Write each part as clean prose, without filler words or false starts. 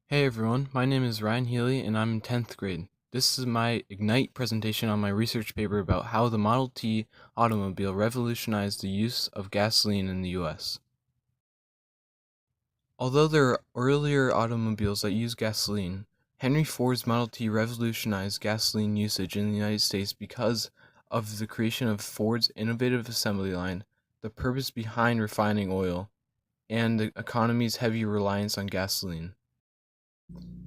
Hey everyone, my name is Ryan Healy and I'm in 10th grade. This is my Ignite presentation on my research paper about how the Model T automobile revolutionized the use of gasoline in the US. Although there are earlier automobiles that use gasoline, Henry Ford's Model T revolutionized gasoline usage in the United States because of the creation of Ford's innovative assembly line, the purpose behind refining oil, and the economy's heavy reliance on gasoline.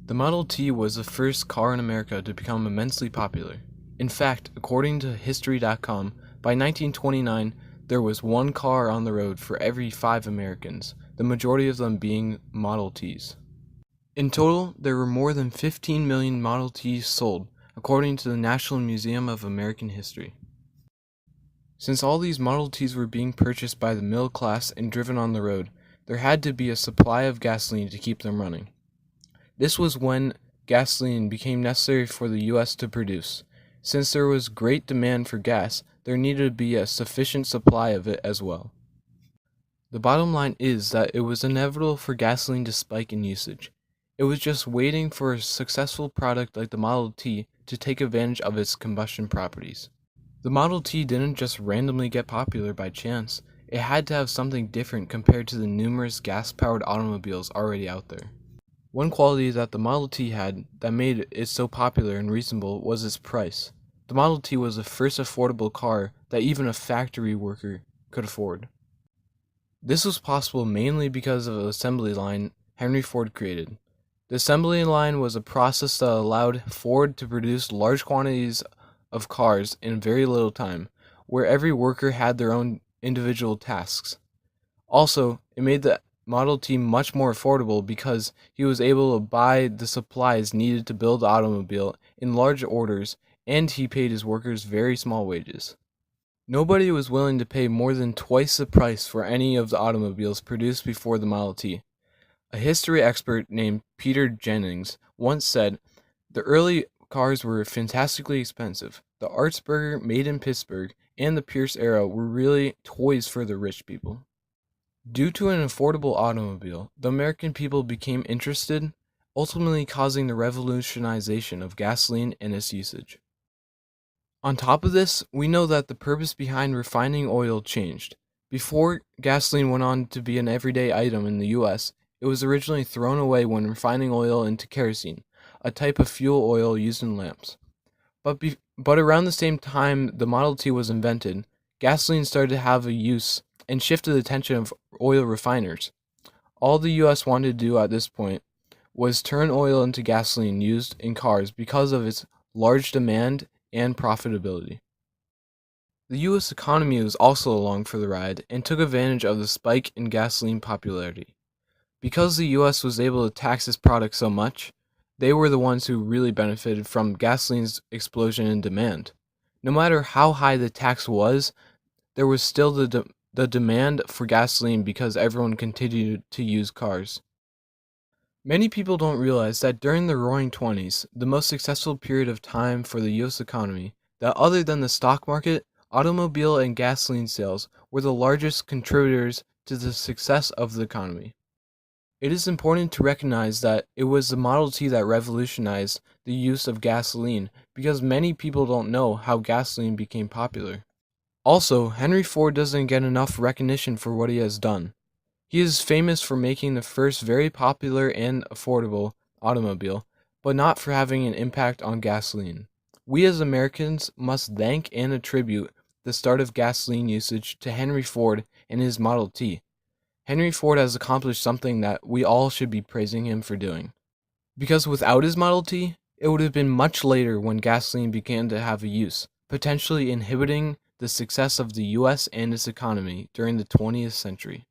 The Model T was the first car in America to become immensely popular. In fact, according to History.com, by 1929, there was one car on the road for every 5 Americans, the majority of them being Model Ts. In total, there were more than 15 million Model Ts sold, according to the National Museum of American History. Since all these Model Ts were being purchased by the middle class and driven on the road, there had to be a supply of gasoline to keep them running. This was when gasoline became necessary for the U.S. to produce. Since there was great demand for gas, there needed to be a sufficient supply of it as well. The bottom line is that it was inevitable for gasoline to spike in usage. It was just waiting for a successful product like the Model T to take advantage of its combustion properties. The Model T didn't just randomly get popular by chance. It had to have something different compared to the numerous gas-powered automobiles already out there. One quality that the Model T had that made it so popular and reasonable was its price. The Model T was the first affordable car that even a factory worker could afford. This was possible mainly because of the assembly line Henry Ford created. The assembly line was a process that allowed Ford to produce large quantities of cars in very little time, where every worker had their own individual tasks. Also, it made the Model T much more affordable because he was able to buy the supplies needed to build the automobile in large orders, and he paid his workers very small wages. Nobody was willing to pay more than twice the price for any of the automobiles produced before the Model T. A history expert named Peter Jennings once said, "The early cars were fantastically expensive. The Artsburger made in Pittsburgh and the Pierce Arrow were really toys for the rich people." Due to an affordable automobile, the American people became interested, ultimately causing the revolutionization of gasoline and its usage. On top of this, we know that the purpose behind refining oil changed. Before gasoline went on to be an everyday item in the US, it was originally thrown away when refining oil into kerosene, a type of fuel oil used in lamps. But around the same time the Model T was invented, gasoline started to have a use and shifted the attention of oil refiners. All the US wanted to do at this point was turn oil into gasoline used in cars because of its large demand and profitability. The US economy was also along for the ride and took advantage of the spike in gasoline popularity. Because the US was able to tax its product so much, they were the ones who really benefited from gasoline's explosion in demand. No matter how high the tax was, there was still the demand for gasoline because everyone continued to use cars. Many people don't realize that during the Roaring '20s, the most successful period of time for the US economy, that other than the stock market, automobile and gasoline sales were the largest contributors to the success of the economy. It is important to recognize that it was the Model T that revolutionized the use of gasoline because many people don't know how gasoline became popular. Also, Henry Ford doesn't get enough recognition for what he has done. He is famous for making the first very popular and affordable automobile, but not for having an impact on gasoline. We as Americans must thank and attribute the start of gasoline usage to Henry Ford and his Model T. Henry Ford has accomplished something that we all should be praising him for doing. Because without his Model T, it would have been much later when gasoline began to have a use, potentially inhibiting the success of the US and its economy during the 20th century.